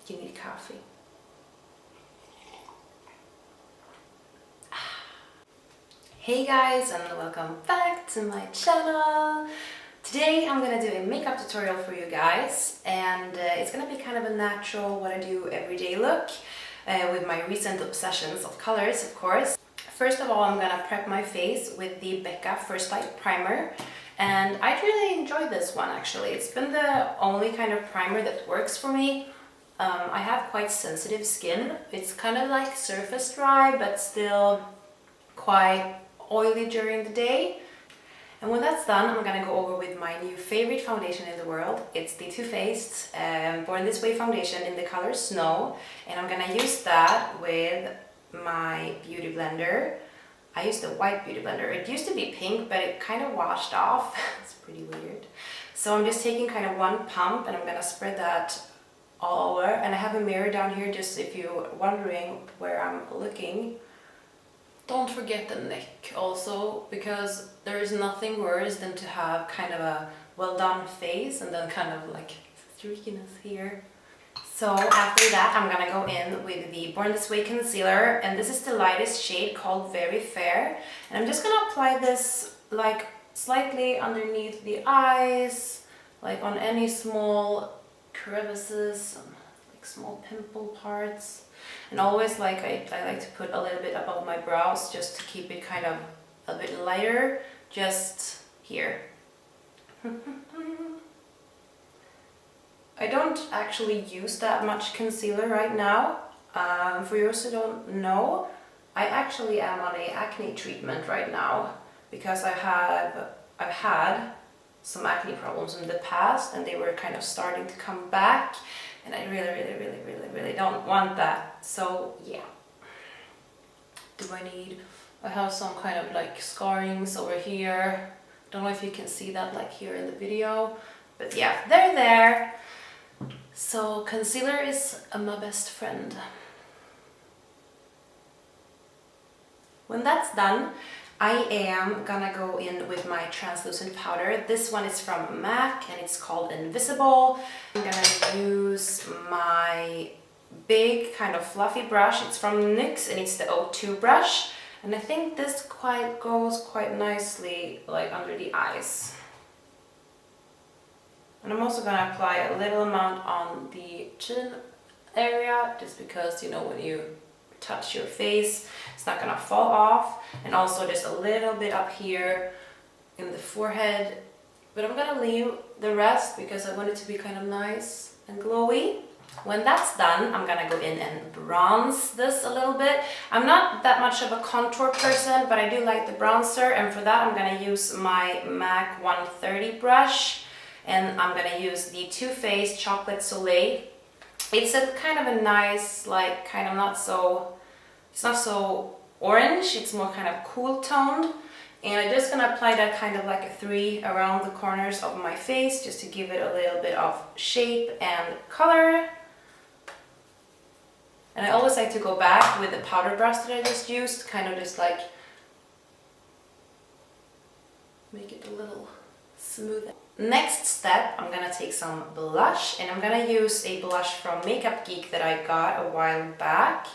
you need coffee. Hey guys, and welcome back to my channel. Today I'm gonna do a makeup tutorial for you guys, and it's gonna be kind of a natural what I do everyday look with my recent obsessions of colors, of course. First of all, I'm gonna prep my face with the Becca First Light Primer, and I really enjoy this one actually. It's been the only kind of primer that works for me. I have quite sensitive skin. It's kind of like surface dry, but still quite oily during the day. And when that's done, I'm gonna go over with my new favorite foundation in the world. It's the Toofaced Born This Way foundation in the color Snow, and I'm gonna use that with my beauty blender. I used a white beauty blender. It used to be pink, but it kind of washed off. It's pretty weird. So I'm just taking kind of one pump, and I'm gonna spread that all over. And I have a mirror down here, just if you're wondering where I'm looking. Don't forget the neck also, because there is nothing worse than to have kind of a well done face and then kind of like streakiness here. So after that, I'm gonna go in with the Born This Way concealer, and this is the lightest shade called Very Fair. And I'm just gonna apply this like slightly underneath the eyes, like on any small crevices, like small pimple parts. And always like I like to put a little bit above my brows just to keep it kind of a bit lighter, just here. I don't actually use that much concealer right now. For those who don't know, I actually am on a acne treatment right now because I've had some acne problems in the past, and they were kind of starting to come back, and I really don't want that. So yeah. I have some kind of like scarrings over here. Don't know if you can see that like here in the video, but yeah, they're there. So concealer is my best friend. When that's done, I am gonna go in with my translucent powder. This one is from MAC and it's called Invisible. I'm gonna use my big kind of fluffy brush. It's from NYX and it's the O2 brush. And I think this goes quite nicely like under the eyes. And I'm also gonna apply a little amount on the chin area, just because, you know, when you touch your face, it's not gonna fall off. And also just a little bit up here in the forehead. But I'm gonna leave the rest because I want it to be kind of nice and glowy. When that's done, I'm gonna go in and bronze this a little bit. I'm not that much of a contour person, but I do like the bronzer. And for that, I'm gonna use my MAC 130 brush. And I'm gonna use the Tooface Chocolate Soleil. It's a kind of a nice, like kind of it's not so orange, it's more kind of cool toned. And I'm just gonna apply that kind of like a 3 around the corners of my face, just to give it a little bit of shape and color. And I always like to go back with the powder brush that I just used, kind of just like make it a little smoother. Next step, I'm gonna take some blush, and I'm gonna use a blush from Makeup Geek that I got a while back,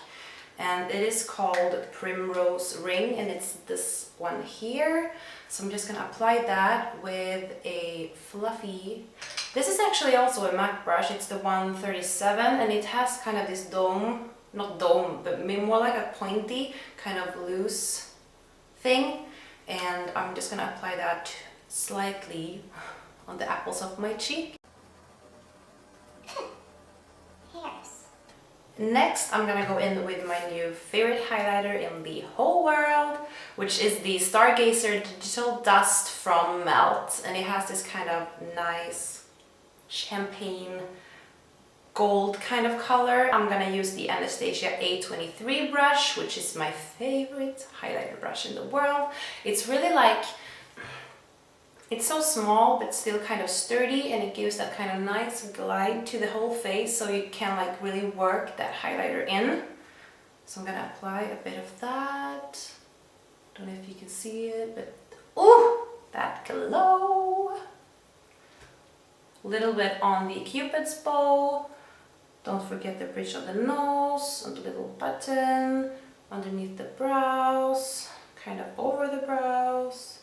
and it is called Primrose Ring, and it's this one here. So I'm just gonna apply that with a fluffy, this is actually also a MAC brush. It's the 137, and it has kind of this dome, not dome, but more like a pointy kind of loose thing. And I'm just gonna apply that slightly on the apples of my cheek. Hairs. Next, I'm gonna go in with my new favorite highlighter in the whole world, which is the Stargazer Digital Dust from Melt. And it has this kind of nice champagne gold kind of color. I'm gonna use the Anastasia A23 brush, which is my favorite highlighter brush in the world. It's really like, it's so small but still kind of sturdy, and it gives that kind of nice glide to the whole face, so you can like really work that highlighter in. So I'm gonna apply a bit of that. Don't know if you can see it, but ooh, that glow. A little bit on the Cupid's bow. Don't forget the bridge of the nose and the little button underneath the brows, kind of over the brows.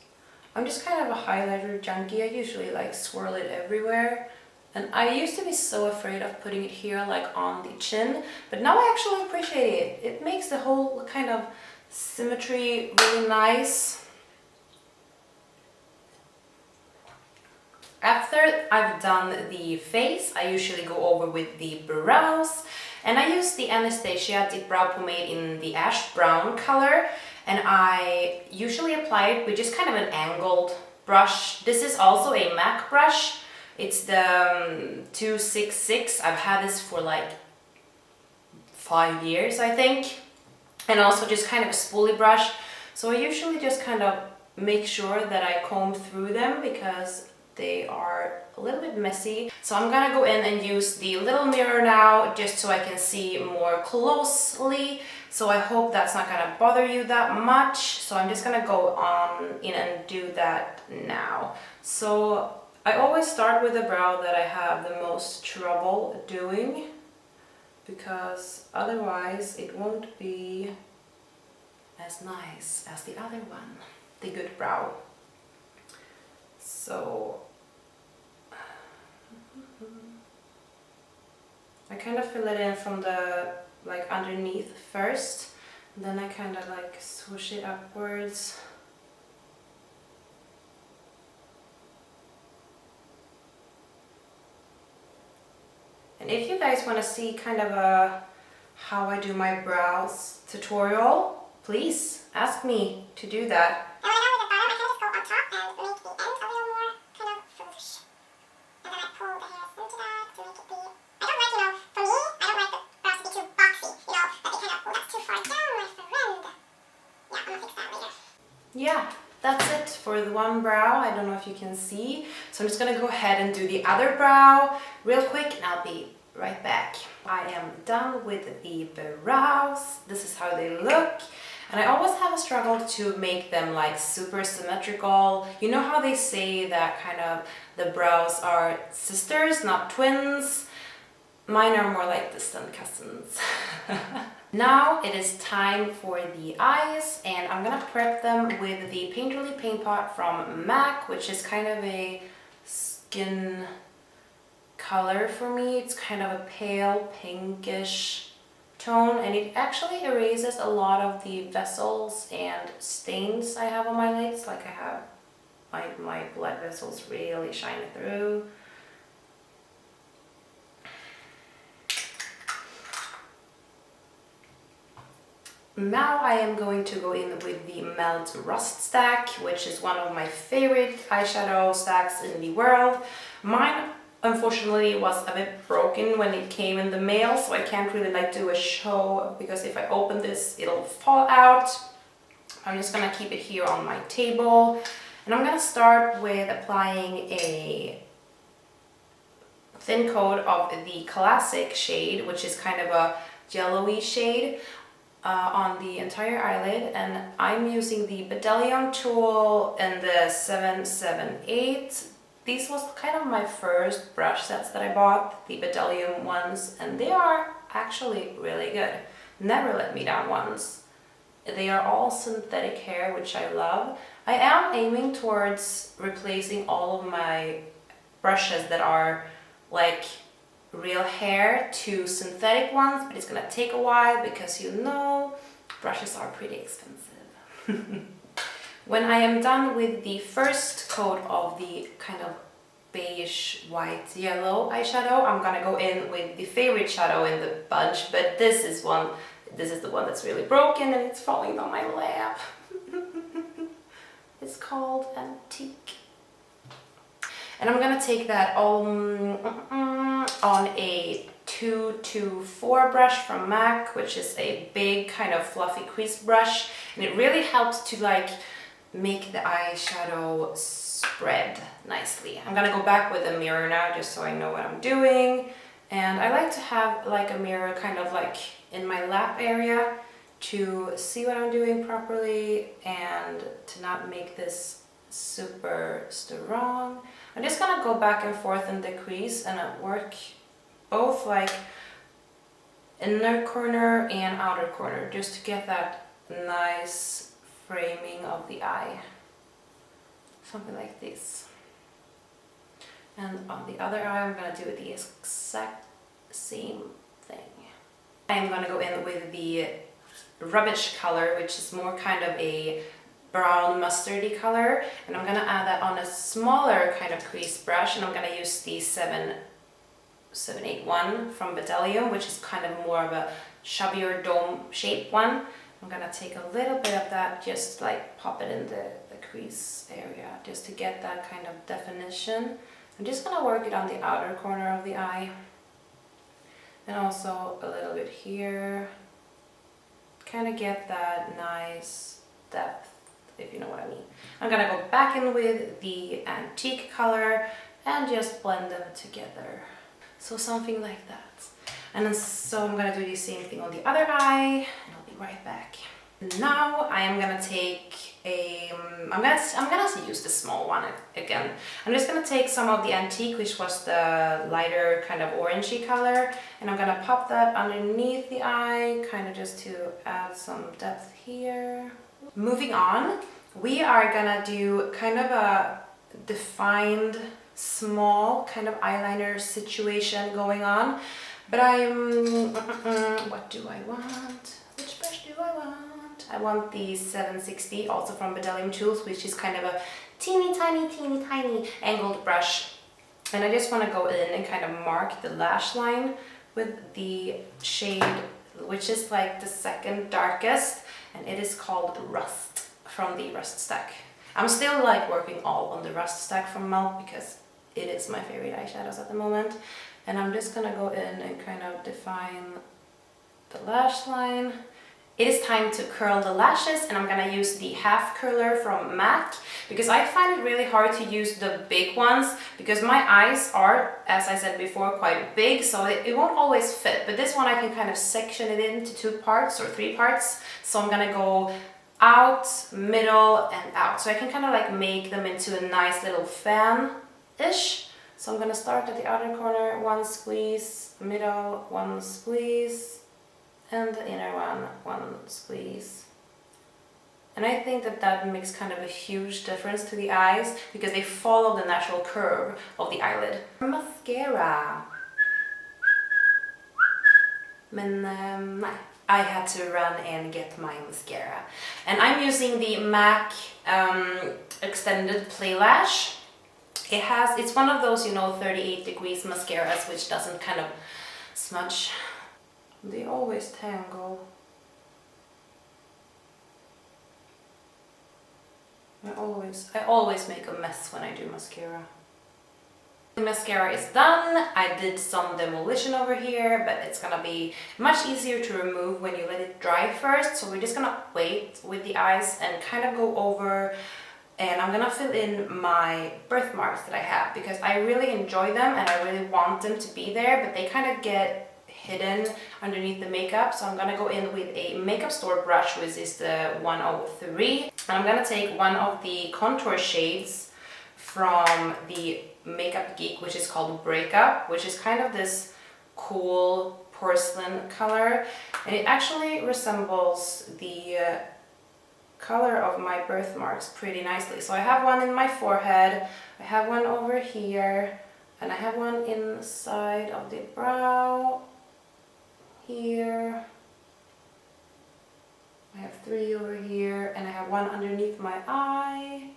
I'm just kind of a highlighter junkie. I usually like swirl it everywhere. And I used to be so afraid of putting it here like on the chin, but now I actually appreciate it. It makes the whole kind of symmetry really nice. After I've done the face, I usually go over with the brows, and I use the Anastasia Dip Brow Pomade in the ash brown color, and I usually apply it with just kind of an angled brush. This is also a MAC brush. It's the 266. I've had this for like 5 years, I think, and also just kind of a spoolie brush. So I usually just kind of make sure that I comb through them because they are a little bit messy. So I'm gonna go in and use the little mirror now just so I can see more closely. So I hope that's not gonna bother you that much. So I'm just gonna go on in and do that now. So I always start with the brow that I have the most trouble doing, because otherwise it won't be as nice as the other one, the good brow. So I kind of fill it in from the like underneath first, and then I kind of like swoosh it upwards. And if you guys want to see kind of a how I do my brows tutorial, please ask me to do that. And when I go with the bottom, I kind of just go up top and make the end a little more kind of swoosh. And then I pull the hairs into that to make it be... I don't like, for me, I don't like the brows to be too boxy, that they kind of, oh, that's too far down, my friend. Yeah, I'm gonna fix that later. Yeah, that's it for the one brow. I don't know if you can see. So I'm just gonna go ahead and do the other brow real quick, and I'll be right back. I am done with the brows. This is how they look. And I always have a struggle to make them like super symmetrical. You know how they say that kind of the brows are sisters, not twins? Mine are more like distant cousins. Now it is time for the eyes, and I'm gonna prep them with the Painterly Paint Pot from MAC, which is kind of a skin color for me. It's kind of a pale pinkish tone, and it actually erases a lot of the vessels and stains I have on my lids. Like I have my blood vessels really shining through. Now I am going to go in with the Melt Rust Stack, which is one of my favorite eyeshadow stacks in the world. Mine unfortunately was a bit broken when it came in the mail, so I can't really like do a show, because if I open this it'll fall out. I'm just gonna keep it here on my table, and I'm gonna start with applying a thin coat of the classic shade, which is kind of a yellowy shade, on the entire eyelid. And I'm using the Bdelliun tool in the 778. These was kind of my first brush sets that I bought, the Bdelliun ones, and they are actually really good. Never let me down once. They are all synthetic hair, which I love. I am aiming towards replacing all of my brushes that are like real hair to synthetic ones, but it's gonna take a while because brushes are pretty expensive. When I am done with the first coat of the kind of beige, white, yellow eyeshadow, I'm gonna go in with the favorite shadow in the bunch, but this is the one that's really broken and it's falling on my lap. It's called Antique. And I'm gonna take that on a 224 brush from MAC, which is a big kind of fluffy crease brush, and it really helps to like make the eyeshadow spread nicely. I'm gonna go back with a mirror now just so I know what I'm doing, and I like to have like a mirror kind of like in my lap area to see what I'm doing properly and to not make this super strong. I'm just gonna go back and forth in the crease and work both like inner corner and outer corner, just to get that nice framing of the eye. Something like this. And on the other eye, I'm gonna do the exact same thing. I'm gonna go in with the rubbish color, which is more kind of a brown mustardy color, and I'm gonna add that on a smaller kind of crease brush, and I'm gonna use the 781 from Bdelliun, which is kind of more of a chubbier dome shape one. I'm gonna take a little bit of that, just like pop it in the crease area, just to get that kind of definition. I'm just gonna work it on the outer corner of the eye, and also a little bit here, kind of get that nice depth, if you know what I mean. I'm gonna go back in with the antique color and just blend them together. So something like that. And then, so I'm gonna do the same thing on the other eye, and I'll be right back. Now I am gonna take a, I'm gonna use the small one again. I'm just gonna take some of the antique, which was the lighter kind of orangey color, and I'm gonna pop that underneath the eye, kind of just to add some depth here. Moving on, we are gonna do kind of a defined small kind of eyeliner situation going on, but what do I want? Which brush do I want? I want the 760, also from Bdelliun Tools, which is kind of a teeny tiny angled brush. And I just want to go in and kind of mark the lash line with the shade, which is like the second darkest, and it is called Rust from the Rust Stack. I'm still like working all on the Rust Stack from Melt because it is my favorite eyeshadows at the moment. And I'm just gonna go in and kind of define the lash line. It is time to curl the lashes, and I'm gonna use the half curler from MAC because I find it really hard to use the big ones because my eyes are, as I said before, quite big, so it won't always fit. But this one I can kind of section it into 2 parts or 3 parts. So I'm gonna go out, middle, and out. So I can kind of like make them into a nice little fan-ish. So I'm gonna start at the outer corner, 1 squeeze, middle, 1 squeeze, and the inner one, 1 squeeze. And I think that that makes kind of a huge difference to the eyes because they follow the natural curve of the eyelid. Mascara. Men nej, I had to run and get my mascara. And I'm using the MAC Extended Play Lash. It's one of those, you know, 38 degrees mascaras, which doesn't kind of smudge. They always tangle. I always make a mess when I do mascara. The mascara is done. I did some demolition over here, but it's gonna be much easier to remove when you let it dry first. So we're just gonna wait with the eyes and kind of go over, and I'm gonna fill in my birthmarks that I have because I really enjoy them and I really want them to be there, but they kind of get hidden underneath the makeup. So I'm gonna go in with a makeup store brush, which is the 103. And I'm gonna take one of the contour shades from the Makeup Geek, which is called Breakup, which is kind of this cool porcelain color. And it actually resembles the color of my birthmarks pretty nicely. So I have one in my forehead, I have one over here, and I have one inside of the brow here. I have 3 over here, and I have one underneath my eye,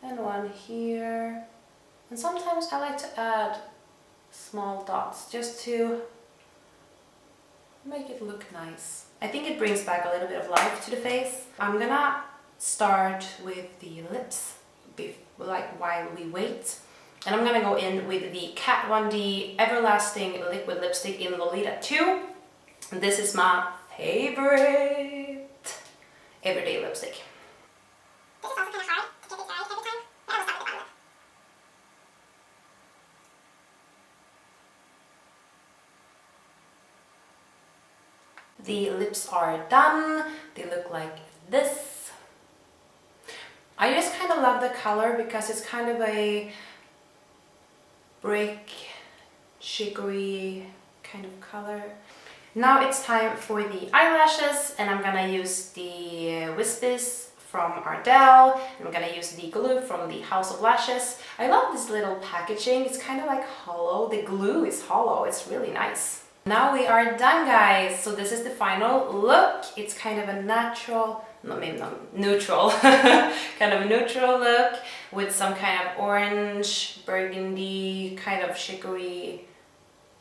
and one here. And sometimes I like to add small dots just to make it look nice. I think it brings back a little bit of life to the face. I'm gonna start with the lips, while we wait. And I'm gonna go in with the Kat 1D Everlasting Liquid Lipstick in Lolita 2. This is my favorite everyday lipstick. This is also kind of hard to get it right every time, but I will start with the bottom lip. The lips are done. They look like this. I just kind of love the color because it's kind of a brick, chicory kind of color. Now it's time for the eyelashes, and I'm gonna use the Wispies from Adrelle, and I'm gonna use the glue from the House of Lashes. I love this little packaging. It's kind of like hollow. The glue is hollow. It's really nice. Now we are done, guys. So this is the final look. It's kind of a natural, no, maybe not neutral, kind of a neutral look with some kind of orange, burgundy, kind of chicory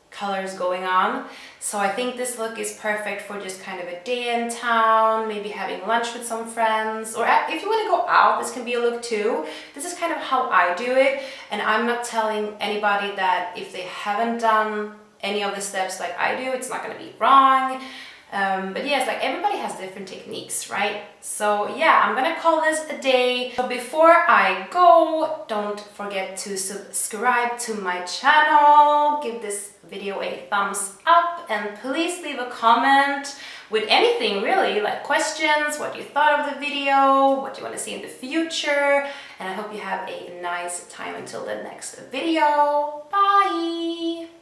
colors going on. So I think this look is perfect for just kind of a day in town, maybe having lunch with some friends, or if you want to go out, this can be a look too. This is kind of how I do it, and I'm not telling anybody that if they haven't done any of the steps like I do, it's not going to be wrong. But yes, like everybody has different techniques, right? So yeah, I'm gonna call this a day. So before I go, don't forget to subscribe to my channel, give this video a thumbs up, and please leave a comment with anything really, like questions, what you thought of the video, what you want to see in the future, and I hope you have a nice time until the next video. Bye!